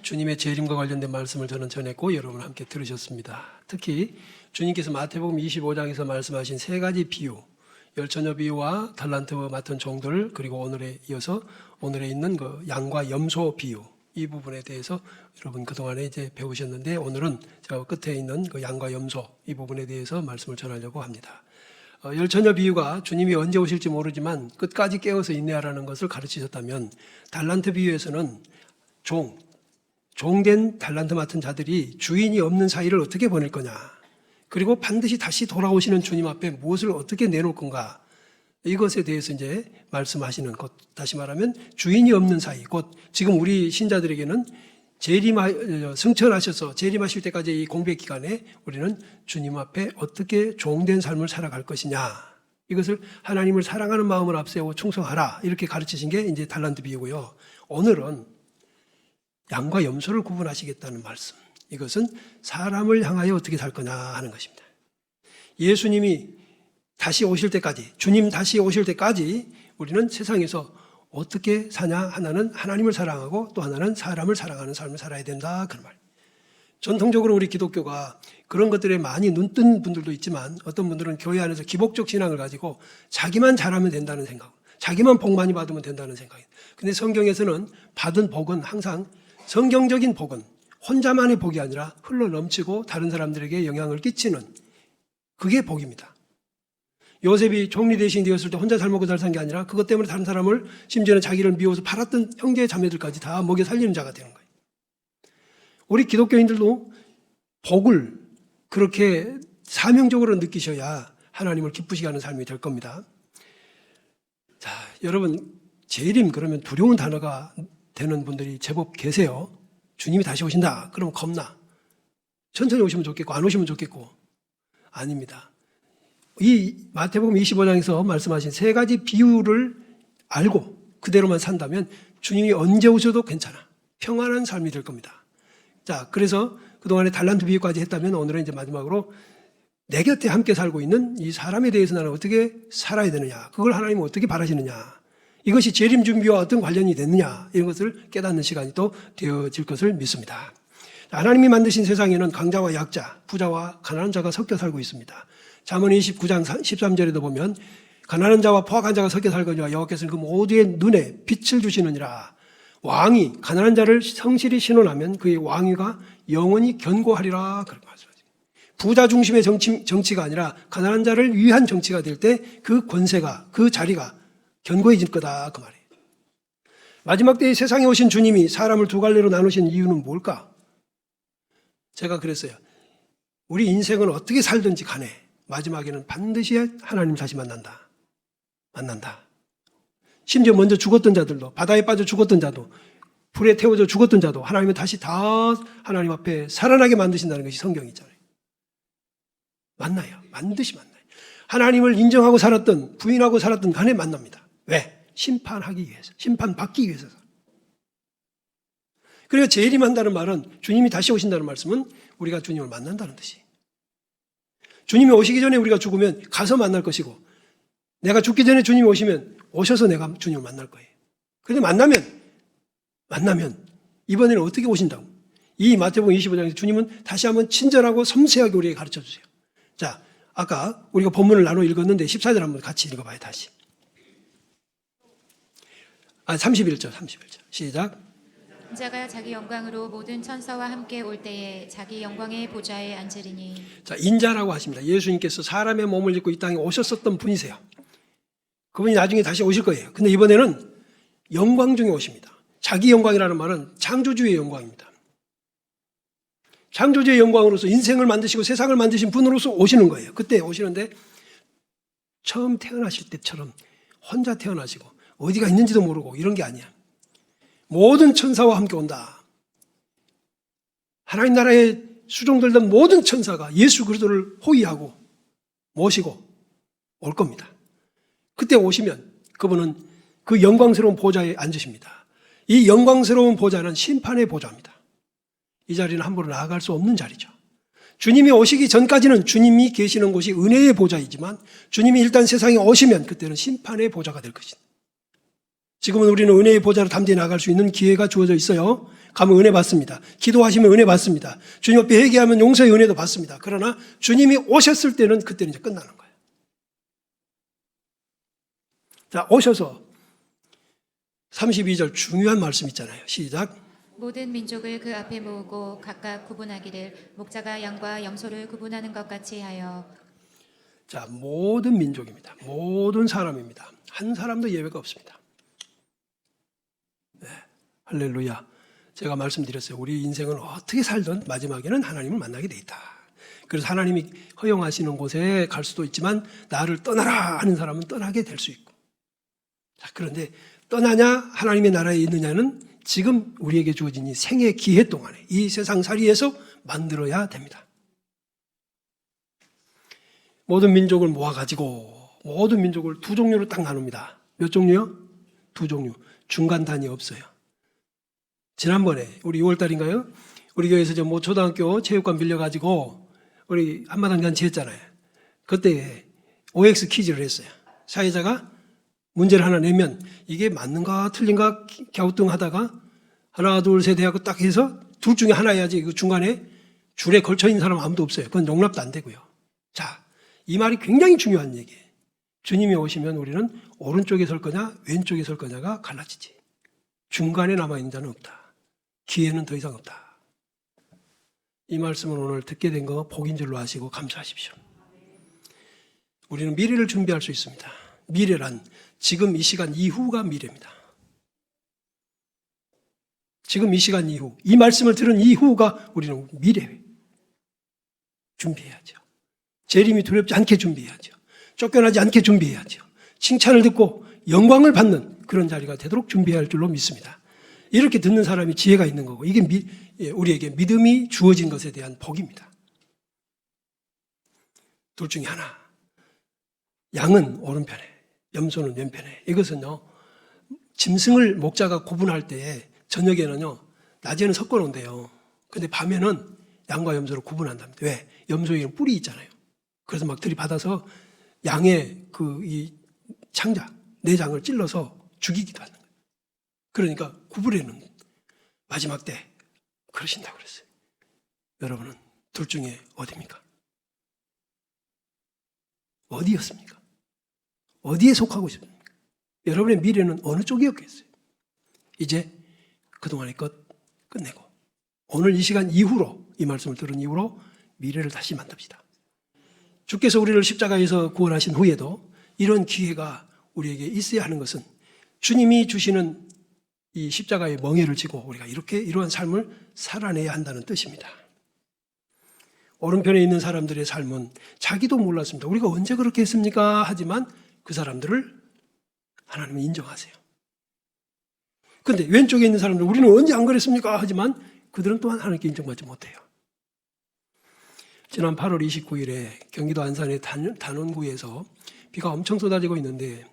주님의 재림과 관련된 말씀을 저는 전했고 여러분 함께 들으셨습니다. 특히 주님께서 마태복음 25장에서 말씀하신 세 가지 비유, 열처녀 비유와 달란트 맡은 종들, 그리고 오늘에 이어서 오늘에 있는 그 양과 염소 비유, 이 부분에 대해서 여러분 그동안에 이제 배우셨는데, 오늘은 저 끝에 있는 그 양과 염소 이 부분에 대해서 말씀을 전하려고 합니다. 열처녀 비유가 주님이 언제 오실지 모르지만 끝까지 깨어서 인내하라는 것을 가르치셨다면, 달란트 비유에서는 종된 달란트 맡은 자들이 주인이 없는 사이를 어떻게 보낼 거냐, 그리고 반드시 다시 돌아오시는 주님 앞에 무엇을 어떻게 내놓을 건가, 이것에 대해서 이제 말씀하시는 것, 다시 말하면 주인이 없는 사이, 곧 지금 우리 신자들에게는 승천하셔서 재림하실 때까지 이 공백 기간에 우리는 주님 앞에 어떻게 종된 삶을 살아갈 것이냐, 이것을 하나님을 사랑하는 마음을 앞세우고 충성하라, 이렇게 가르치신 게 이제 달란트 비유고요. 오늘은 양과 염소를 구분하시겠다는 말씀, 이것은 사람을 향하여 어떻게 살 거냐 하는 것입니다. 예수님이 다시 오실 때까지, 주님 다시 오실 때까지 우리는 세상에서 어떻게 사냐, 하나는 하나님을 사랑하고 또 하나는 사람을 사랑하는 삶을 살아야 된다, 그런 말. 전통적으로 우리 기독교가 그런 것들에 많이 눈뜬 분들도 있지만, 어떤 분들은 교회 안에서 기복적 신앙을 가지고 자기만 잘하면 된다는 생각, 자기만 복 많이 받으면 된다는 생각이에요. 근데 성경에서는 받은 복은 항상, 성경적인 복은 혼자만의 복이 아니라 흘러 넘치고 다른 사람들에게 영향을 끼치는, 그게 복입니다. 요셉이 총리 대신이 되었을 때 혼자 잘 먹고 잘 산 게 아니라 그것 때문에 다른 사람을, 심지어는 자기를 미워서 팔았던 형제 자매들까지 다 먹여 살리는 자가 되는 거예요. 우리 기독교인들도 복을 그렇게 사명적으로 느끼셔야 하나님을 기쁘시게 하는 삶이 될 겁니다. 자, 여러분, 재림 그러면 두려운 단어가 되는 분들이 제법 계세요. 주님이 다시 오신다 그러면 겁나, 천천히 오시면 좋겠고 안 오시면 좋겠고. 아닙니다. 이 마태복음 25장에서 말씀하신 세 가지 비유를 알고 그대로만 산다면 주님이 언제 오셔도 괜찮아, 평안한 삶이 될 겁니다. 자, 그래서 그동안에 달란트 비유까지 했다면, 오늘은 이제 마지막으로 내 곁에 함께 살고 있는 이 사람에 대해서 나는 어떻게 살아야 되느냐, 그걸 하나님은 어떻게 바라시느냐, 이것이 재림 준비와 어떤 관련이 됐느냐, 이런 것을 깨닫는 시간이 또 되어질 것을 믿습니다. 하나님이 만드신 세상에는 강자와 약자, 부자와 가난한 자가 섞여 살고 있습니다. 잠언 29장 13절에도 보면, 가난한 자와 포악한 자가 섞여 살거니와 여호와께서는 그 모두의 눈에 빛을 주시느니라. 왕이 가난한 자를 성실히 신원하면 그의 왕위가 영원히 견고하리라, 그렇게 말씀하십니다. 부자 중심의 정치가 아니라 가난한 자를 위한 정치가 될 때 그 권세가, 그 자리가 견고해질 거다, 그 말이에요. 마지막 때에 세상에 오신 주님이 사람을 두 갈래로 나누신 이유는 뭘까? 제가 그랬어요. 우리 인생은 어떻게 살든지 간에 마지막에는 반드시 하나님 다시 만난다. 심지어 먼저 죽었던 자들도, 바다에 빠져 죽었던 자도, 불에 태워져 죽었던 자도 하나님은 다시 다 하나님 앞에 살아나게 만드신다는 것이 성경이 있잖아요. 만나요. 반드시 만나요. 하나님을 인정하고 살았던, 부인하고 살았던 간에 만납니다. 왜? 심판하기 위해서, 심판받기 위해서. 그리고 재림한다는 말은, 주님이 다시 오신다는 말씀은 우리가 주님을 만난다는 뜻이. 주님이 오시기 전에 우리가 죽으면 가서 만날 것이고, 내가 죽기 전에 주님이 오시면 오셔서 내가 주님을 만날 거예요. 그런데 만나면 이번에는 어떻게 오신다고? 이 마태복음 25장에서 주님은 다시 한번 친절하고 섬세하게 우리에게 가르쳐 주세요. 자, 아까 우리가 본문을 나눠 읽었는데 14절 한번 같이 읽어봐요. 다시. 31절 시작. 인자가 자기 영광으로 모든 천사와 함께 올 때에 자기 영광의 보좌에 앉으리니. 자, 인자라고 하십니다. 예수님께서 사람의 몸을 입고 이 땅에 오셨었던 분이세요. 그분이 나중에 다시 오실 거예요. 근데 이번에는 영광 중에 오십니다. 자기 영광이라는 말은 창조주의 영광입니다. 창조주의 영광으로서 인생을 만드시고 세상을 만드신 분으로서 오시는 거예요. 그때 오시는데 처음 태어나실 때처럼 혼자 태어나시고 어디가 있는지도 모르고 이런 게 아니야. 모든 천사와 함께 온다. 하나님 나라에 수종들던 모든 천사가 예수 그리스도를 호위하고 모시고 올 겁니다. 그때 오시면 그분은 그 영광스러운 보좌에 앉으십니다. 이 영광스러운 보좌는 심판의 보좌입니다. 이 자리는 함부로 나아갈 수 없는 자리죠. 주님이 오시기 전까지는 주님이 계시는 곳이 은혜의 보좌이지만, 주님이 일단 세상에 오시면 그때는 심판의 보좌가 될 것입니다. 지금은 우리는 은혜의 보좌로 담대히 나갈 수 있는 기회가 주어져 있어요. 가면 은혜 받습니다. 기도하시면 은혜 받습니다. 주님 앞에 회개하면 용서의 은혜도 받습니다. 그러나 주님이 오셨을 때는 그때는 이제 끝나는 거예요. 자, 오셔서 32절 중요한 말씀 있잖아요. 시작. 모든 민족을 그 앞에 모으고 각각 구분하기를 목자가 양과 염소를 구분하는 것 같이 하여. 자, 모든 민족입니다. 모든 사람입니다. 한 사람도 예외가 없습니다. 네, 할렐루야. 제가 말씀드렸어요. 우리 인생은 어떻게 살든 마지막에는 하나님을 만나게 돼 있다. 그래서 하나님이 허용하시는 곳에 갈 수도 있지만 나를 떠나라 하는 사람은 떠나게 될 수 있고. 자, 그런데 떠나냐 하나님의 나라에 있느냐는 지금 우리에게 주어진 이 생의 기회 동안에 이 세상살이에서 만들어야 됩니다. 모든 민족을 모아가지고 모든 민족을 두 종류로 딱 나눕니다. 몇 종류요? 두 종류. 중간 단위 없어요. 지난번에 우리 6월달인가요? 우리 교회에서 뭐 초등학교 체육관 빌려가지고 우리 한마당 잔치 했잖아요. 그때 OX 퀴즈를 했어요. 사회자가 문제를 하나 내면 이게 맞는가 틀린가 갸우뚱하다가 하나 둘 셋 해갖고 딱 해서 둘 중에 하나 해야지 그 중간에 줄에 걸쳐 있는 사람 아무도 없어요. 그건 용납도 안 되고요. 자, 이 말이 굉장히 중요한 얘기예요. 주님이 오시면 우리는 오른쪽에 설 거냐 왼쪽에 설 거냐가 갈라지지. 중간에 남아있는 자는 없다. 기회는 더 이상 없다. 이 말씀을 오늘 듣게 된 거 복인 줄로 아시고 감사하십시오. 우리는 미래를 준비할 수 있습니다. 미래란 지금 이 시간 이후가 미래입니다. 지금 이 시간 이후, 이 말씀을 들은 이후가 우리는 미래 준비해야죠. 재림이 두렵지 않게 준비해야죠. 쫓겨나지 않게 준비해야죠. 칭찬을 듣고 영광을 받는 그런 자리가 되도록 준비해야 할 줄로 믿습니다. 이렇게 듣는 사람이 지혜가 있는 거고 이게 우리에게 믿음이 주어진 것에 대한 복입니다. 둘 중에 하나. 양은 오른편에, 염소는 왼편에. 이것은요, 짐승을 목자가 구분할 때에 저녁에는요, 낮에는 섞어 놓은대요. 근데 밤에는 양과 염소를 구분한답니다. 왜? 염소에는 뿔이 있잖아요. 그래서 막 들이받아서 양의 이 창자, 내장을 찔러서 죽이기도 하는 거예요. 그러니까 구분에는 마지막 때 그러신다고 그랬어요. 여러분은 둘 중에 어디입니까? 어디였습니까? 어디에 속하고 있습니까? 여러분의 미래는 어느 쪽이었겠어요? 이제 그동안의 것 끝내고 오늘 이 시간 이후로 이 말씀을 들은 이후로 미래를 다시 만듭시다. 주께서 우리를 십자가에서 구원하신 후에도 이런 기회가 우리에게 있어야 하는 것은 주님이 주시는 이 십자가의 멍에를 지고 우리가 이러한 삶을 살아내야 한다는 뜻입니다. 오른편에 있는 사람들의 삶은 자기도 몰랐습니다. 우리가 언제 그렇게 했습니까? 하지만 그 사람들을 하나님은 인정하세요. 그런데 왼쪽에 있는 사람들 우리는 언제 안 그랬습니까? 하지만 그들은 또한 하나님께 인정받지 못해요. 지난 8월 29일에 경기도 안산의 단원구에서 비가 엄청 쏟아지고 있는데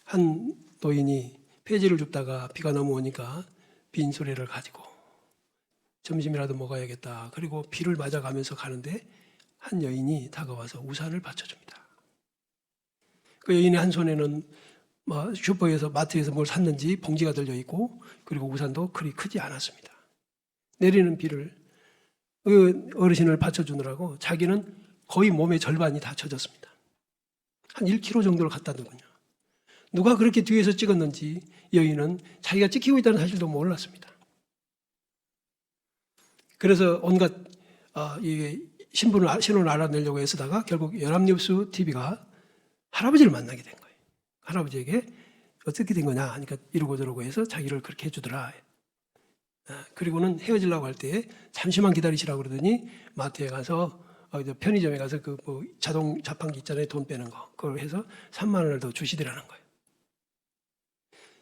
한 노인이 폐지를 줍다가 비가 너무 오니까 빈수레를 가지고 점심이라도 먹어야겠다. 그리고 비를 맞아가면서 가는데 한 여인이 다가와서 우산을 받쳐줍니다. 그 여인의 한 손에는 슈퍼에서 마트에서 뭘 샀는지 봉지가 들려있고 그리고 우산도 그리 크지 않았습니다. 내리는 비를 그 어르신을 받쳐주느라고 자기는 거의 몸의 절반이 다 젖었습니다. 한 1km 정도를 갔다더군요. 누가 그렇게 뒤에서 찍었는지 여인은 자기가 찍히고 있다는 사실도 몰랐습니다. 그래서 온갖 신원을 알아내려고 애쓰다가 결국 연합뉴스 TV가 할아버지를 만나게 된 거예요. 할아버지에게 어떻게 된 거냐 하니까 이러고 저러고 해서 자기를 그렇게 해주더라. 그리고는 헤어지려고 할 때 잠시만 기다리시라고 그러더니 마트에 가서 편의점에 가서 자동 자판기 있잖아요. 돈 빼는 거. 그걸 해서 3만 원을 더 주시더라는 거예요.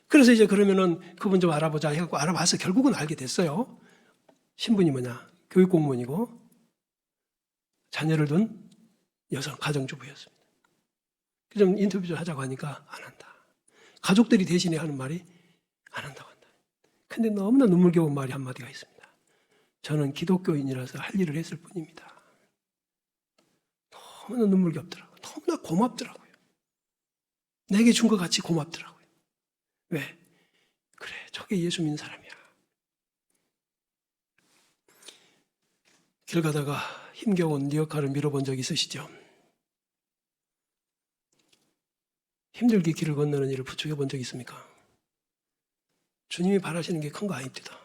그래서 이제 그러면은 그분 좀 알아보자 해갖고 알아봐서 결국은 알게 됐어요. 신분이 뭐냐? 교육공무원이고 자녀를 둔 여성 가정주부였습니다. 좀 인터뷰 좀 하자고 하니까 안 한다. 가족들이 대신에 하는 말이 안 한다고 한다. 근데 너무나 눈물겨운 말이 한마디가 있습니다. 저는 기독교인이라서 할 일을 했을 뿐입니다. 너무나 눈물겹더라고요. 너무나 고맙더라고요. 내게 준 것 같이 고맙더라고요. 왜? 그래, 저게 예수 믿는 사람이야. 길 가다가 힘겨운 리어카를 밀어본 적 있으시죠? 힘들게 길을 건너는 일을 부추겨 본 적 있습니까? 주님이 바라시는 게 큰 거 아닙니다.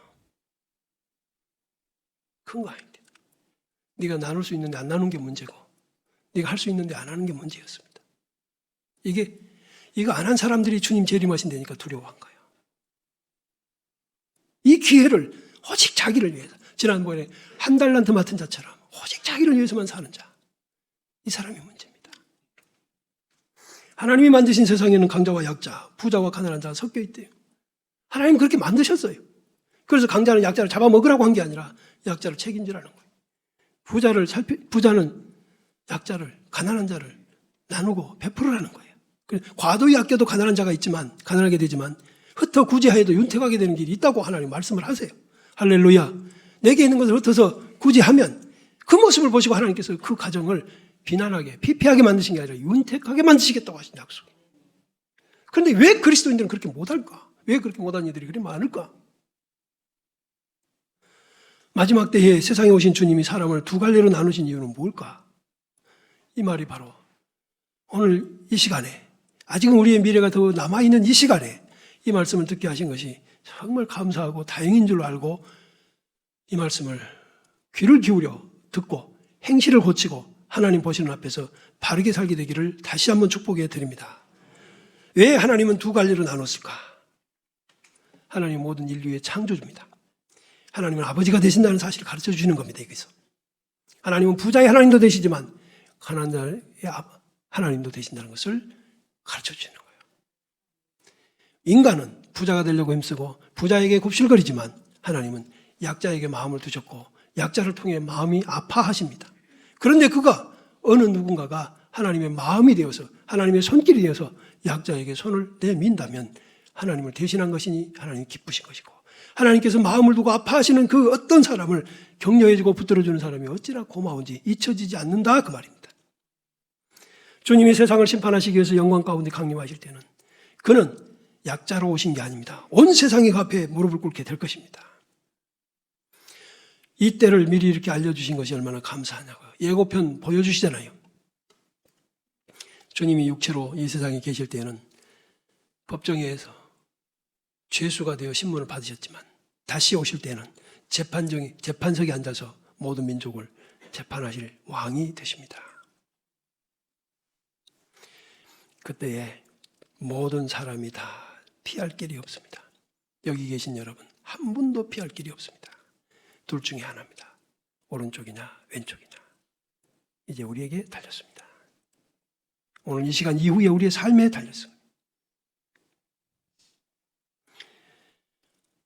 큰 거 아닙니다. 네가 나눌 수 있는데 안 나누는 게 문제고, 네가 할 수 있는데 안 하는 게 문제였습니다. 이거 안 한 사람들이 주님 재림하신다니까 두려워한 거예요. 이 기회를 오직 자기를 위해서, 지난번에 한 달란트 맡은 자처럼 오직 자기를 위해서만 사는 자, 이 사람이 문제입니다. 하나님이 만드신 세상에는 강자와 약자, 부자와 가난한 자가 섞여 있대요. 하나님 그렇게 만드셨어요. 그래서 강자는 약자를 잡아먹으라고 한 게 아니라 약자를 책임지라는 거예요. 부자는 약자를, 가난한 자를 나누고 베풀으라는 거예요. 과도히 아껴도 가난하게 되지만 흩어 구제하여도 윤택하게 되는 길이 있다고 하나님 말씀을 하세요. 할렐루야. 내게 있는 것을 흩어서 구제하면 그 모습을 보시고 하나님께서 그 가정을 비난하게, 피폐하게 만드신 게 아니라 윤택하게 만드시겠다고 하신 약속이에요. 그런데 왜 그리스도인들은 그렇게 못할까? 왜 그렇게 못한 이들이 그리 많을까? 마지막 때에 세상에 오신 주님이 사람을 두 갈래로 나누신 이유는 뭘까? 이 말이 바로 오늘 이 시간에, 아직은 우리의 미래가 더 남아있는 이 시간에 이 말씀을 듣게 하신 것이 정말 감사하고 다행인 줄 알고 이 말씀을 귀를 기울여 듣고 행실을 고치고 하나님 보시는 앞에서 바르게 살게 되기를 다시 한번 축복해 드립니다. 왜 하나님은 두 갈래로 나눴을까? 하나님 모든 인류의 창조주입니다. 하나님은 아버지가 되신다는 사실을 가르쳐 주시는 겁니다. 여기서 하나님은 부자의 하나님도 되시지만 가난한 자의 하나님도 되신다는 것을 가르쳐 주시는 거예요. 인간은 부자가 되려고 힘쓰고 부자에게 굽실거리지만 하나님은 약자에게 마음을 두셨고 약자를 통해 마음이 아파하십니다. 그런데 그가 어느 누군가가 하나님의 마음이 되어서 하나님의 손길이 되어서 약자에게 손을 내민다면 하나님을 대신한 것이니 하나님이 기쁘신 것이고, 하나님께서 마음을 두고 아파하시는 그 어떤 사람을 격려해주고 붙들어주는 사람이 어찌나 고마운지 잊혀지지 않는다 그 말입니다. 주님이 세상을 심판하시기 위해서 영광 가운데 강림하실 때는 그는 약자로 오신 게 아닙니다. 온 세상의 앞에 무릎을 꿇게 될 것입니다. 이 때를 미리 이렇게 알려주신 것이 얼마나 감사하냐고요. 예고편 보여주시잖아요. 주님이 육체로 이 세상에 계실 때에는 법정에서 죄수가 되어 신문을 받으셨지만 다시 오실 때는 재판석에 앉아서 모든 민족을 재판하실 왕이 되십니다. 그때에 모든 사람이 다 피할 길이 없습니다. 여기 계신 여러분 한 분도 피할 길이 없습니다. 둘 중에 하나입니다. 오른쪽이냐 왼쪽이냐. 이제 우리에게 달렸습니다. 오늘 이 시간 이후에 우리의 삶에 달렸습니다.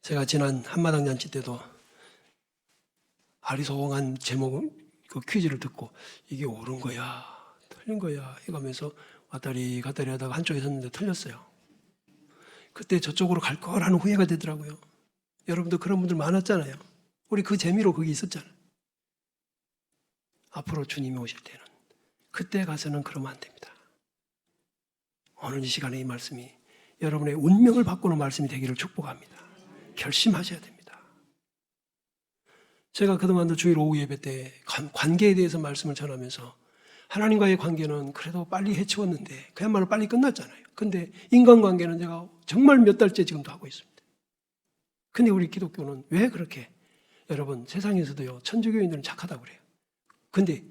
제가 지난 한마당 잔치 때도 아리송한 제목 그 퀴즈를 듣고 이게 옳은 거야 틀린 거야 해가면서 왔다리 갔다리 하다가 한쪽에 섰는데 틀렸어요. 그때 저쪽으로 갈 거라는 후회가 되더라고요. 여러분도 그런 분들 많았잖아요. 우리 그 재미로 거기 있었잖아요. 앞으로 주님이 오실 때는 그때 가서는 그러면 안 됩니다. 오늘 이 시간에 이 말씀이 여러분의 운명을 바꾸는 말씀이 되기를 축복합니다. 결심하셔야 됩니다. 제가 그동안도 주일 오후 예배 때 관계에 대해서 말씀을 전하면서 하나님과의 관계는 그래도 빨리 해치웠는데 그야말로 빨리 끝났잖아요. 근데 인간관계는 제가 정말 몇 달째 지금도 하고 있습니다. 근데 우리 기독교는 왜 그렇게, 여러분 세상에서도요 천주교인들은 착하다고 그래요. 근데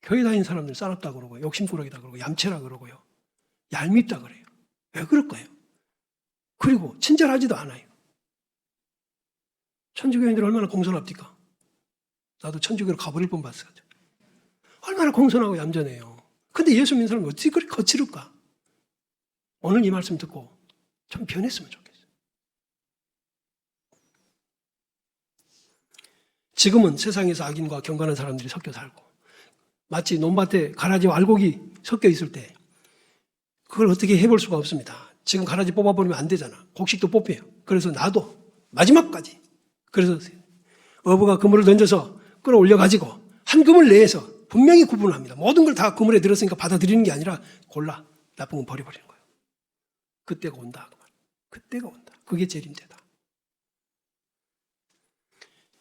교회 다니는 사람들 싸납다 그러고 욕심꾸러기다 그러고 얌체라 그러고요 얄밉다 그래요. 왜 그럴까요? 그리고 친절하지도 않아요. 천주교인들 얼마나 공손합니까? 나도 천주교로 가버릴 뻔 봤어요. 얼마나 공손하고 얌전해요. 근데 예수 믿는 사람은 어찌 그렇게 거칠을까? 오늘 이 말씀 듣고 좀 변했으면 좋겠어요. 지금은 세상에서 악인과 경건한 사람들이 섞여 살고 마치 논밭에 가라지와 알곡이 섞여 있을 때 그걸 어떻게 해볼 수가 없습니다. 지금 가라지 뽑아버리면 안 되잖아. 곡식도 뽑혀요. 그래서 나도 마지막까지, 그래서 어부가 그물을 던져서 끌어올려가지고 한 그물 내에서 분명히 구분을 합니다. 모든 걸 다 그물에 들었으니까 받아들이는 게 아니라 골라 나쁜 건 버려버리는 거예요. 그때가 온다. 그때가 온다. 그게 재림제다.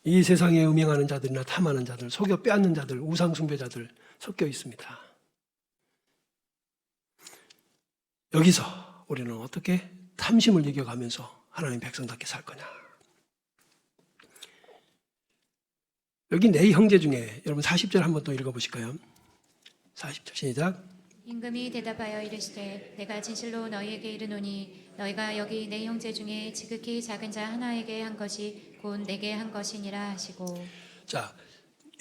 이 세상에 음행하는 자들이나 탐하는 자들, 속여 빼앗는 자들, 우상 숭배자들 섞여 있습니다. 여기서 우리는 어떻게 탐심을 이겨가면서 하나님 백성답게 살 거냐. 여기 네 형제 중에 여러분 40절 한번 또 읽어보실까요? 40절 시작. 임금이 대답하여 이르시되 내가 진실로 너희에게 이르노니 너희가 여기 내 형제 중에 지극히 작은 자 하나에게 한 것이 곧 내게 한 것이니라 하시고. 자,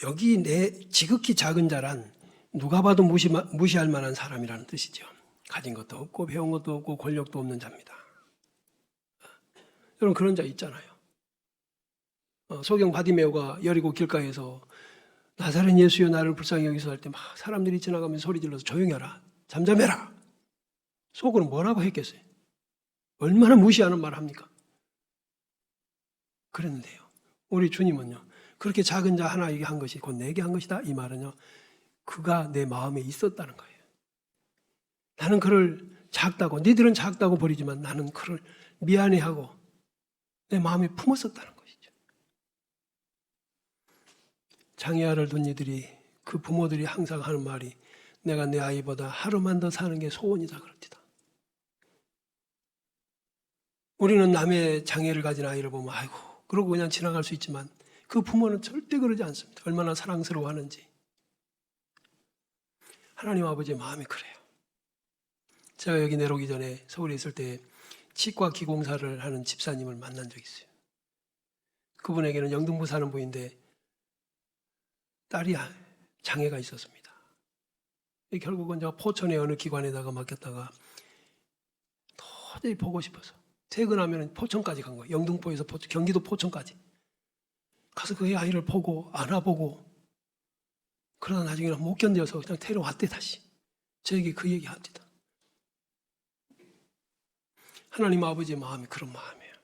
여기 내 지극히 작은 자란 누가 봐도 무시할 만한 사람이라는 뜻이죠. 가진 것도 없고 배운 것도 없고 권력도 없는 자입니다. 여러분 그런 자 있잖아요. 소경 바디메오가 여리고 길가에서 나사렛 예수여 나를 불쌍히 여기서 할 때 막 사람들이 지나가면서 소리 질러서 조용히 하라, 잠잠해라. 속으로 뭐라고 했겠어요? 얼마나 무시하는 말을 합니까? 그랬는데요, 우리 주님은요, 그렇게 작은 자 하나에게 한 것이 곧 내게 한 것이다. 이 말은요, 그가 내 마음에 있었다는 거예요. 나는 그를 작다고, 니들은 작다고 버리지만 나는 그를 미안해하고 내 마음에 품었었다는 것이죠. 장애아를 둔 이들이, 그 부모들이 항상 하는 말이 내가 내 아이보다 하루만 더 사는 게 소원이다 그럽니다. 우리는 남의 장애를 가진 아이를 보면 아이고 그러고 그냥 지나갈 수 있지만 그 부모는 절대 그러지 않습니다. 얼마나 사랑스러워하는지. 하나님 아버지의 마음이 그래요. 제가 여기 내려오기 전에 서울에 있을 때 치과 기공사를 하는 집사님을 만난 적이 있어요. 그분에게는 영등포 사는 분인데 딸이 장애가 있었습니다. 결국은 제가 포천의 어느 기관에다가 맡겼다가 도저히 보고 싶어서 퇴근하면 포천까지 간 거예요. 영등포에서 경기도 포천까지 가서 그 아이를 보고 안아보고 그러다 나중에는 못 견뎌서 그냥 데려왔대. 다시 저에게 그 얘기 합니다. 하나님 아버지의 마음이 그런 마음이에요.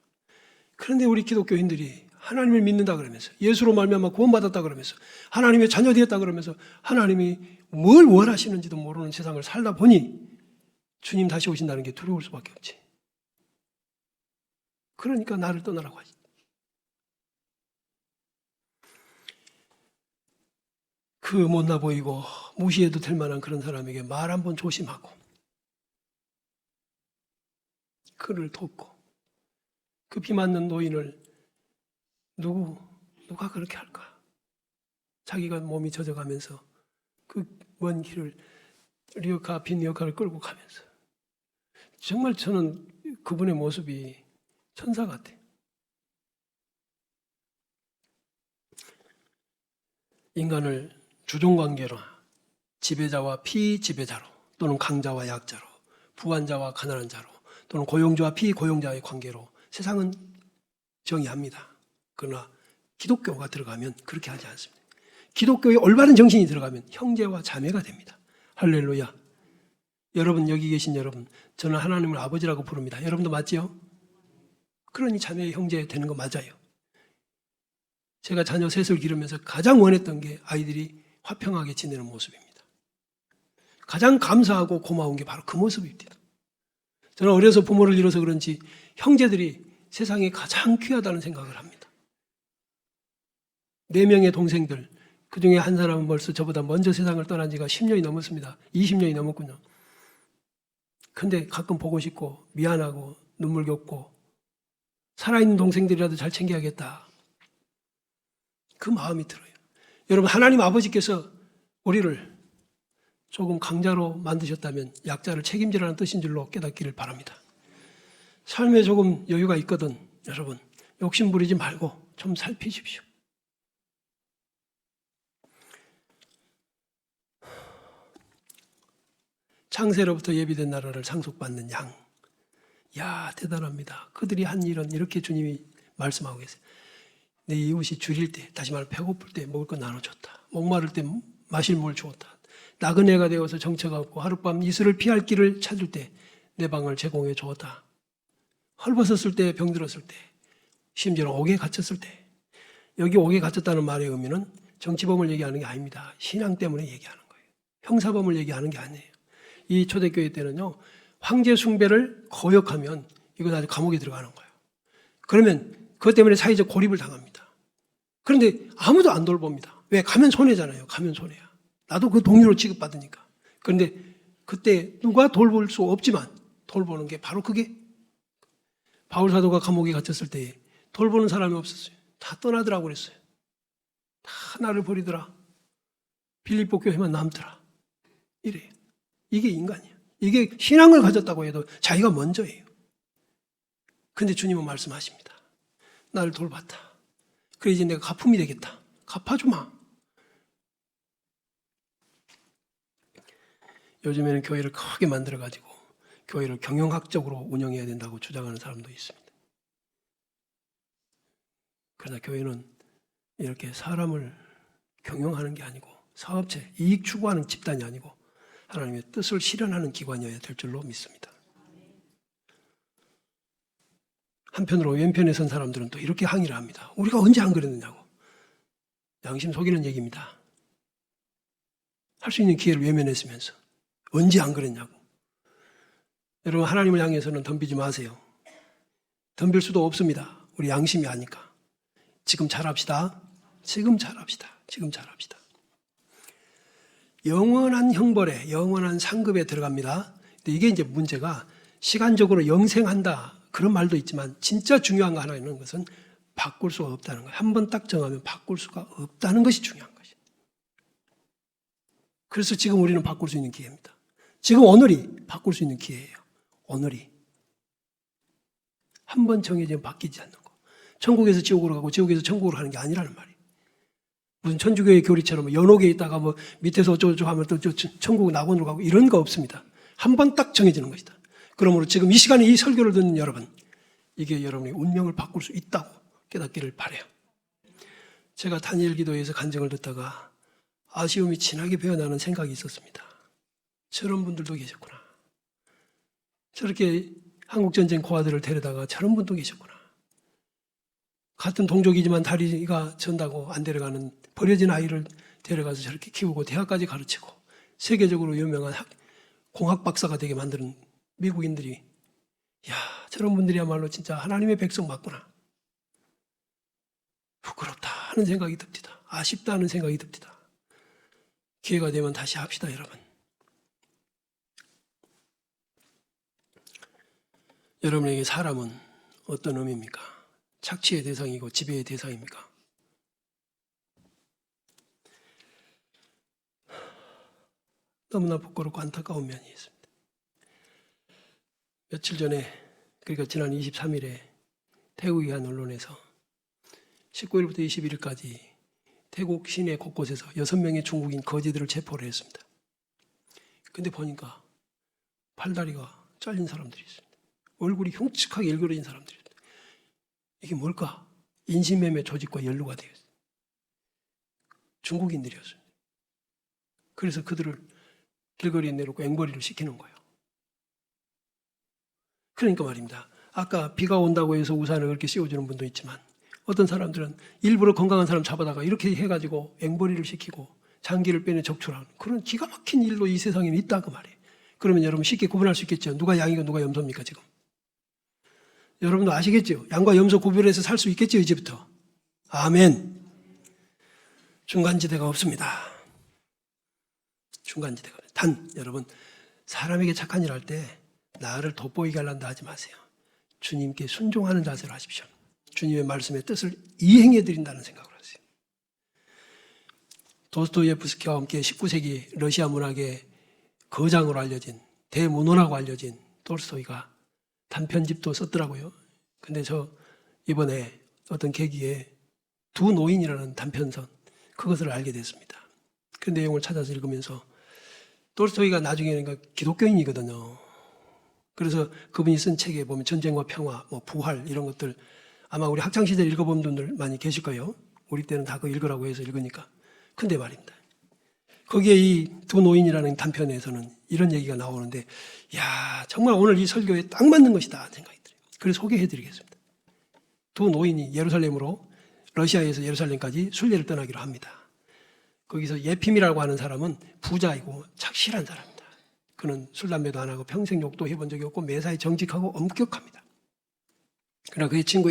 그런데 우리 기독교인들이 하나님을 믿는다 그러면서 예수로 말미암아 구원받았다 그러면서 하나님의 자녀 되었다 그러면서 하나님이 뭘 원하시는지도 모르는 세상을 살다 보니 주님 다시 오신다는 게 두려울 수밖에 없지. 그러니까 나를 떠나라고 하지. 그 못나 보이고 무시해도 될 만한 그런 사람에게 말 한번 조심하고 그를 돕고 그 비 맞는 노인을 누가 그렇게 할까? 자기가 몸이 젖어가면서 그 먼 길을 리어카 빈 리어카를 끌고 가면서 정말 저는 그분의 모습이 천사 같아요. 인간을 주종관계로 지배자와 피지배자로 또는 강자와 약자로 부한자와 가난한 자로 또는 고용주와 피고용자의 관계로 세상은 정의합니다. 그러나 기독교가 들어가면 그렇게 하지 않습니다. 기독교의 올바른 정신이 들어가면 형제와 자매가 됩니다. 할렐루야. 여러분 여기 계신 여러분 저는 하나님을 아버지라고 부릅니다. 여러분도 맞지요? 그러니 자매 형제 되는 거 맞아요. 제가 자녀 셋을 기르면서 가장 원했던 게 아이들이 화평하게 지내는 모습입니다. 가장 감사하고 고마운 게 바로 그 모습입니다. 저는 어려서 부모를 잃어서 그런지 형제들이 세상에 가장 귀하다는 생각을 합니다. 4명의 동생들, 그 중에 한 사람은 벌써 저보다 먼저 세상을 떠난 지가 10년이 넘었습니다. 20년이 넘었군요. 근데 가끔 보고 싶고 미안하고 눈물겹고 살아있는 동생들이라도 잘 챙겨야겠다. 그 마음이 들어요. 여러분 하나님 아버지께서 우리를 조금 강자로 만드셨다면 약자를 책임지라는 뜻인 줄로 깨닫기를 바랍니다. 삶에 조금 여유가 있거든 여러분 욕심 부리지 말고 좀 살피십시오. 창세로부터 예비된 나라를 상속받는 양. 야 대단합니다. 그들이 한 일은 이렇게 주님이 말씀하고 계세요. 내 이웃이 줄일 때, 다시 말해 배고플 때 먹을 거 나눠줬다. 목마를 때 마실 물 주었다. 나그네가 되어서 정처가 없고 하룻밤 이슬을 피할 길을 찾을 때 내 방을 제공해 주었다. 헐벗었을 때, 병들었을 때, 심지어는 옥에 갇혔을 때. 여기 옥에 갇혔다는 말의 의미는 정치범을 얘기하는 게 아닙니다. 신앙 때문에 얘기하는 거예요. 형사범을 얘기하는 게 아니에요. 이 초대교회 때는요, 황제 숭배를 거역하면 이건 아주 감옥에 들어가는 거예요. 그러면 그것 때문에 사회적 고립을 당합니다. 그런데 아무도 안 돌봅니다. 왜? 가면 손해잖아요. 가면 손해야. 나도 그 동료로 취급받으니까. 그런데 그때 누가 돌볼 수 없지만 돌보는 게 바로 그게 바울 사도가 감옥에 갇혔을 때 돌보는 사람이 없었어요. 다 떠나더라고 그랬어요. 다 나를 버리더라. 빌립보 교회만 남더라. 이래요. 이게 인간이에요. 이게 신앙을 가졌다고 해도 자기가 먼저예요. 근데 주님은 말씀하십니다. 나를 돌봤다. 그래 이제 내가 가품이 되겠다. 갚아주마. 요즘에는 교회를 크게 만들어가지고 교회를 경영학적으로 운영해야 된다고 주장하는 사람도 있습니다. 그러나 교회는 이렇게 사람을 경영하는 게 아니고 사업체, 이익 추구하는 집단이 아니고 하나님의 뜻을 실현하는 기관이어야 될 줄로 믿습니다. 한편으로 왼편에 선 사람들은 또 이렇게 항의를 합니다. 우리가 언제 안 그랬느냐고. 양심 속이는 얘기입니다. 할 수 있는 기회를 외면했으면서 언제 안 그랬냐고. 여러분 하나님을 향해서는 덤비지 마세요. 덤빌 수도 없습니다. 우리 양심이 아니까. 지금 잘합시다. 지금 잘합시다. 지금 잘합시다. 영원한 형벌에 영원한 상급에 들어갑니다. 근데 이게 이제 문제가 시간적으로 영생한다 그런 말도 있지만 진짜 중요한 거 하나 있는 것은 바꿀 수가 없다는 거예요. 한 번 딱 정하면 바꿀 수가 없다는 것이 중요한 것이에요. 그래서 지금 우리는 바꿀 수 있는 기회입니다. 지금 오늘이 바꿀 수 있는 기회예요. 오늘이. 한 번 정해지면 바뀌지 않는 거. 천국에서 지옥으로 가고 지옥에서 천국으로 가는 게 아니라는 말이에요. 무슨 천주교의 교리처럼 연옥에 있다가 뭐 밑에서 어쩌고저쩌고 하면 또 천국 낙원으로 가고 이런 거 없습니다. 한 번 딱 정해지는 것이다. 그러므로 지금 이 시간에 이 설교를 듣는 여러분, 이게 여러분의 운명을 바꿀 수 있다고 깨닫기를 바라요. 제가 다니엘 기도에서 간증을 듣다가 아쉬움이 진하게 배어나는 생각이 있었습니다. 저런 분들도 계셨구나. 저렇게 한국전쟁 고아들을 데려다가 저런 분도 계셨구나. 같은 동족이지만 다리가 전다고 안 데려가는 버려진 아이를 데려가서 저렇게 키우고 대학까지 가르치고 세계적으로 유명한 공학 박사가 되게 만드는 미국인들이 야 저런 분들이야말로 진짜 하나님의 백성 맞구나. 부끄럽다 하는 생각이 듭니다. 아쉽다 하는 생각이 듭니다. 기회가 되면 다시 합시다 여러분. 여러분에게 사람은 어떤 의미입니까? 착취의 대상이고 지배의 대상입니까? 너무나 부끄럽고 안타까운 면이 있습니다. 며칠 전에, 그러니까 지난 23일에 태국의 한 언론에서 19일부터 21일까지 태국 시내 곳곳에서 6명의 중국인 거지들을 체포를 했습니다. 근데 보니까 팔다리가 잘린 사람들이 있습니다. 얼굴이 흉측하게 일그러진 사람들이 있습니다. 이게 뭘까? 인신매매 조직과 연루가 되어 있어요. 중국인들이었어요. 그래서 그들을 길거리에 내놓고 앵벌이를 시키는 거예요. 그러니까 말입니다. 아까 비가 온다고 해서 우산을 그렇게 씌워주는 분도 있지만 어떤 사람들은 일부러 건강한 사람 잡아다가 이렇게 해가지고 앵벌이를 시키고 장기를 빼내 적출하는 그런 기가 막힌 일로 이 세상에는 있다고 말이에요. 그러면 여러분 쉽게 구분할 수 있겠죠. 누가 양이고 누가 염소입니까 지금? 여러분도 아시겠죠? 양과 염소 구별해서 살 수 있겠죠 이제부터. 아멘. 중간지대가 없습니다. 중간지대가. 단 여러분 사람에게 착한 일 할 때 나를 돋보이게 하려다 하지 마세요. 주님께 순종하는 자세로 하십시오. 주님의 말씀의 뜻을 이행해 드린다는 생각을 하세요. 도스토예프스키와 함께 19세기 러시아 문학의 거장으로 알려진 대문호라고 알려진 톨스토이가 단편집도 썼더라고요. 근데 저 이번에 어떤 계기에 두 노인이라는 단편선 그것을 알게 됐습니다. 그 내용을 찾아서 읽으면서 톨스토이가 나중에는 기독교인이거든요. 그래서 그분이 쓴 책에 보면 전쟁과 평화, 뭐 부활 이런 것들 아마 우리 학창시절 읽어본 분들 많이 계실 거예요. 우리 때는 다 그거 읽으라고 해서 읽으니까. 근데 말입니다. 거기에 이 두 노인이라는 단편에서는 이런 얘기가 나오는데 야 정말 오늘 이 설교에 딱 맞는 것이다 생각이 들어요. 그래서 소개해드리겠습니다. 두 노인이 예루살렘으로 러시아에서 예루살렘까지 순례를 떠나기로 합니다. 거기서 예핌이라고 하는 사람은 부자이고 착실한 사람입니다. 그는 술, 담배도 안 하고 평생 욕도 해본 적이 없고 매사에 정직하고 엄격합니다. 그러나 그의 친구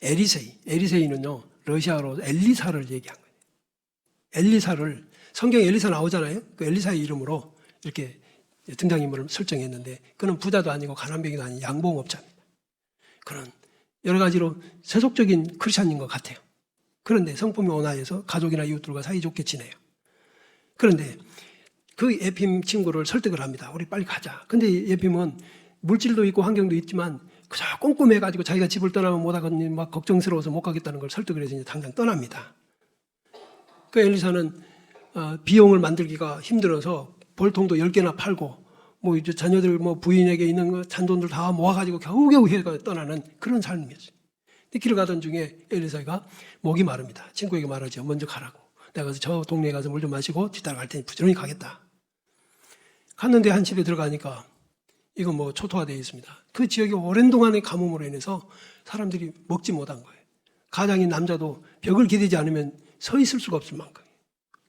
에리세이는요, 러시아로 엘리사를 얘기한 거예요. 엘리사를, 성경에 엘리사 나오잖아요. 그 엘리사의 이름으로 이렇게 등장인물을 설정했는데, 그는 부자도 아니고 가난뱅이도 아닌 양봉업자입니다. 그런 여러 가지로 세속적인 크리스찬인 것 같아요. 그런데 성품이 온화해서 가족이나 이웃들과 사이좋게 지내요. 그런데 그 예핌 친구를 설득을 합니다. 우리 빨리 가자. 근데 예핌은 물질도 있고 환경도 있지만 그저 꼼꼼해가지고 자기가 집을 떠나면 못하거니 막 걱정스러워서 못 가겠다는 걸 설득을 해서 이제 당장 떠납니다. 그 엘리사는 비용을 만들기가 힘들어서 벌통도 10개나 팔고 뭐 이제 자녀들 뭐 부인에게 있는 거 잔돈들 다 모아가지고 겨우겨우 해가 떠나는 그런 삶이었어요. 근데 길을 가던 중에 엘리사가 목이 마릅니다. 친구에게 말하죠. 먼저 가라고. 내가 가서 저 동네에 가서 물 좀 마시고 뒤따라갈 테니 부지런히 가겠다. 갔는데 한 집에 들어가니까 이건 뭐 초토화되어 있습니다. 그 지역이 오랜 동안의 가뭄으로 인해서 사람들이 먹지 못한 거예요. 가장인 남자도 벽을 기대지 않으면 서 있을 수가 없을 만큼.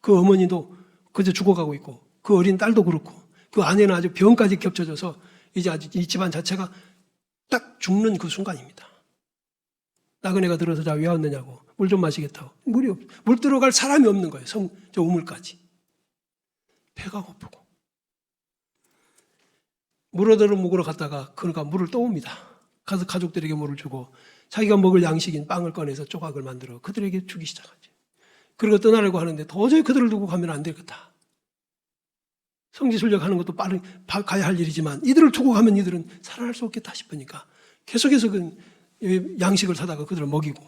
그 어머니도 그저 죽어가고 있고 그 어린 딸도 그렇고 그 아내는 아주 병까지 겹쳐져서 이제 아주 이 집안 자체가 딱 죽는 그 순간입니다. 나그네가 들어서 자 왜 왔느냐고 물 좀 마시겠다고 물 들어갈 사람이 없는 거예요. 저 우물까지. 배가 고프고 물어들어 묵으러 갔다가 그가 물을 떠옵니다. 가서 가족들에게 물을 주고 자기가 먹을 양식인 빵을 꺼내서 조각을 만들어 그들에게 주기 시작하죠. 그리고 떠나려고 하는데 도저히 그들을 두고 가면 안 되겠다. 성지순례하는 것도 가야 할 일이지만 이들을 두고 가면 이들은 살아날 수 없겠다 싶으니까 계속해서 그 양식을 사다가 그들을 먹이고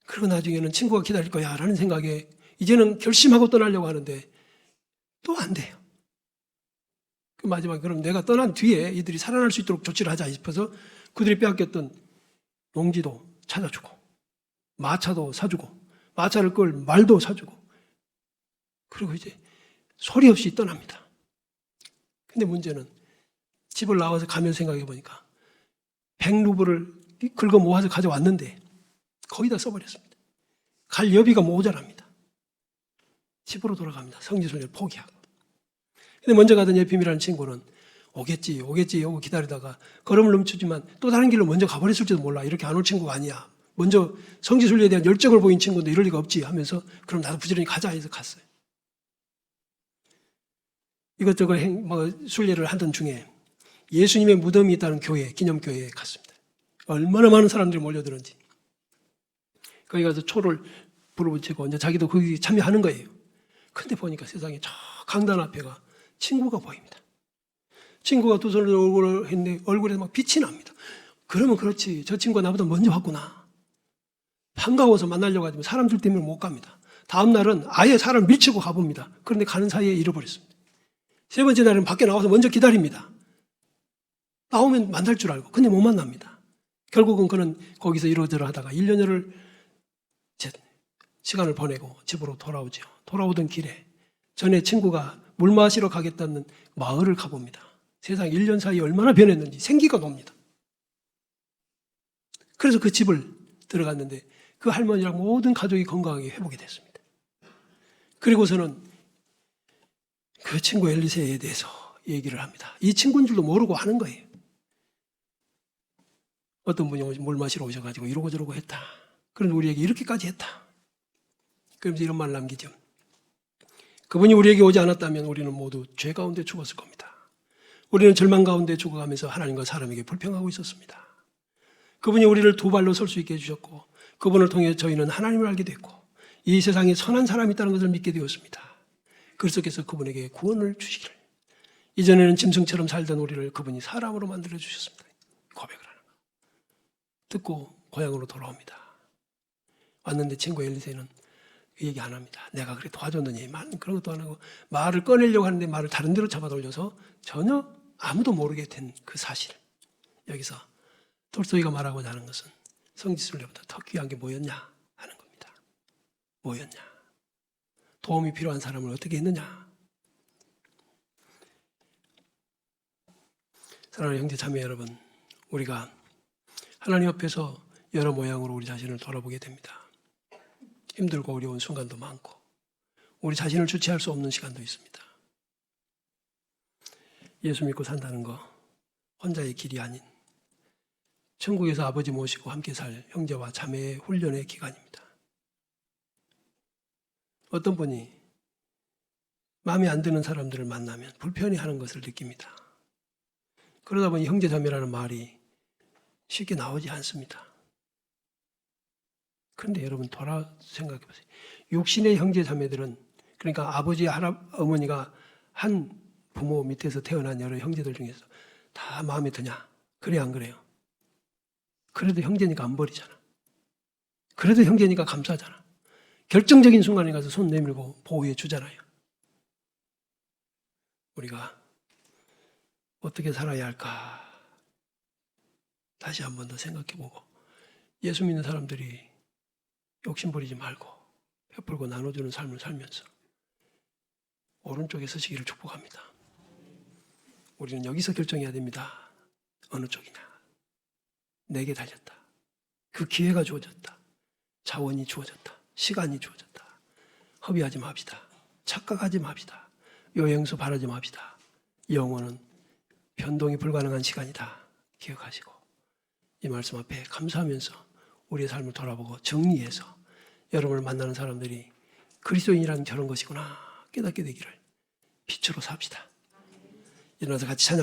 그리고 나중에는 친구가 기다릴 거야 라는 생각에 이제는 결심하고 떠나려고 하는데 또 안 돼요. 그 마지막에 그럼 내가 떠난 뒤에 이들이 살아날 수 있도록 조치를 하자 싶어서 그들이 빼앗겼던 농지도 찾아주고 마차도 사주고 마차를 끌 말도 사주고 그리고 이제 소리 없이 떠납니다. 근데 문제는 집을 나와서 가면 생각해 보니까 100루블을 긁어 모아서 가져왔는데 거의 다 써버렸습니다. 갈 여비가 모자랍니다. 집으로 돌아갑니다. 성지순례를 포기하고. 근데 먼저 가던 예핌이라는 친구는 오겠지 오고 기다리다가 걸음을 멈추지만 또 다른 길로 먼저 가버렸을지도 몰라. 이렇게 안 올 친구가 아니야. 먼저 성지순례에 대한 열정을 보인 친구인데 이럴 리가 없지 하면서 그럼 나도 부지런히 가자 해서 갔어요. 이것저것 순례를 하던 중에 예수님의 무덤이 있다는 교회, 기념교회에 갔습니다. 얼마나 많은 사람들이 몰려드는지. 거기 가서 초를 불어붙이고 이제 자기도 거기 참여하는 거예요. 근데 보니까 세상에 저 강단 앞에가 친구가 보입니다. 친구가 두 손으로 얼굴을 했는데 얼굴에 막 빛이 납니다. 그러면 그렇지. 저 친구가 나보다 먼저 왔구나. 반가워서 만나려고 하지만 사람들 때문에 못 갑니다. 다음 날은 아예 사람 밀치고 가봅니다. 그런데 가는 사이에 잃어버렸습니다. 세 번째 날은 밖에 나와서 먼저 기다립니다. 나오면 만날 줄 알고. 근데 못 만납니다. 결국은 그는 거기서 이러저러 하다가 1년여를 시간을 보내고 집으로 돌아오죠. 돌아오던 길에 전에 친구가 물 마시러 가겠다는 마을을 가봅니다. 세상 1년 사이에 얼마나 변했는지 생기가 놉니다. 그래서 그 집을 들어갔는데 그 할머니랑 모든 가족이 건강하게 회복이 됐습니다. 그리고서는 그 친구 엘리세에 대해서 얘기를 합니다. 이 친구인 줄도 모르고 하는 거예요. 어떤 분이 물 마시러 오셔가지고 이러고 저러고 했다. 그런데 우리에게 이렇게까지 했다. 그러면서 이런 말을 남기죠. 그분이 우리에게 오지 않았다면 우리는 모두 죄 가운데 죽었을 겁니다. 우리는 절망 가운데 죽어가면서 하나님과 사람에게 불평하고 있었습니다. 그분이 우리를 두 발로 설 수 있게 해주셨고 그분을 통해 저희는 하나님을 알게 됐고 이 세상에 선한 사람이 있다는 것을 믿게 되었습니다. 그리스도께서 그분에게 구원을 주시기를 이전에는 짐승처럼 살던 우리를 그분이 사람으로 만들어 주셨습니다. 고백을 하는 거. 듣고 고향으로 돌아옵니다. 왔는데 친구 엘리세는 그 얘기 안 합니다. 내가 그래 도와줬느니 그런 것도 안 하고 말을 꺼내려고 하는데 말을 다른 데로 잡아 돌려서 전혀 아무도 모르게 된 그 사실. 여기서 톨스토이가 말하고자 하는 것은 성지순례보다 더 귀한 게 뭐였냐 하는 겁니다. 뭐였냐? 도움이 필요한 사람을 어떻게 했느냐? 사랑하는 형제 자매 여러분, 우리가 하나님 앞에서 여러 모양으로 우리 자신을 돌아보게 됩니다. 힘들고 어려운 순간도 많고 우리 자신을 주체할 수 없는 시간도 있습니다. 예수 믿고 산다는 거 혼자의 길이 아닌 천국에서 아버지 모시고 함께 살 형제와 자매의 훈련의 기간입니다. 어떤 분이 마음에 안 드는 사람들을 만나면 불편해하는 것을 느낍니다. 그러다 보니 형제자매라는 말이 쉽게 나오지 않습니다. 그런데 여러분 돌아 생각해 보세요. 육신의 형제자매들은, 그러니까 아버지, 어머니가 한 부모 밑에서 태어난 여러 형제들 중에서 다 마음에 드냐? 그래 안 그래요? 그래도 형제니까 안 버리잖아. 그래도 형제니까 감싸잖아. 결정적인 순간에 가서 손 내밀고 보호해 주잖아요. 우리가 어떻게 살아야 할까? 다시 한 번 더 생각해보고, 예수 믿는 사람들이 욕심 부리지 말고 베풀고 나눠주는 삶을 살면서 오른쪽에 서시기를 축복합니다. 우리는 여기서 결정해야 됩니다. 어느 쪽이냐? 내게 달렸다. 그 기회가 주어졌다. 자원이 주어졌다. 시간이 주어졌다. 허비하지 맙시다. 착각하지 맙시다. 요행수 바라지 맙시다. 영혼은 변동이 불가능한 시간이다. 기억하시고 이 말씀 앞에 감사하면서 우리의 삶을 돌아보고 정리해서 여러분을 만나는 사람들이 그리스도인이라는 저런 것이구나 깨닫게 되기를 빛으로 삽시다. 일어나서 같이 찬양.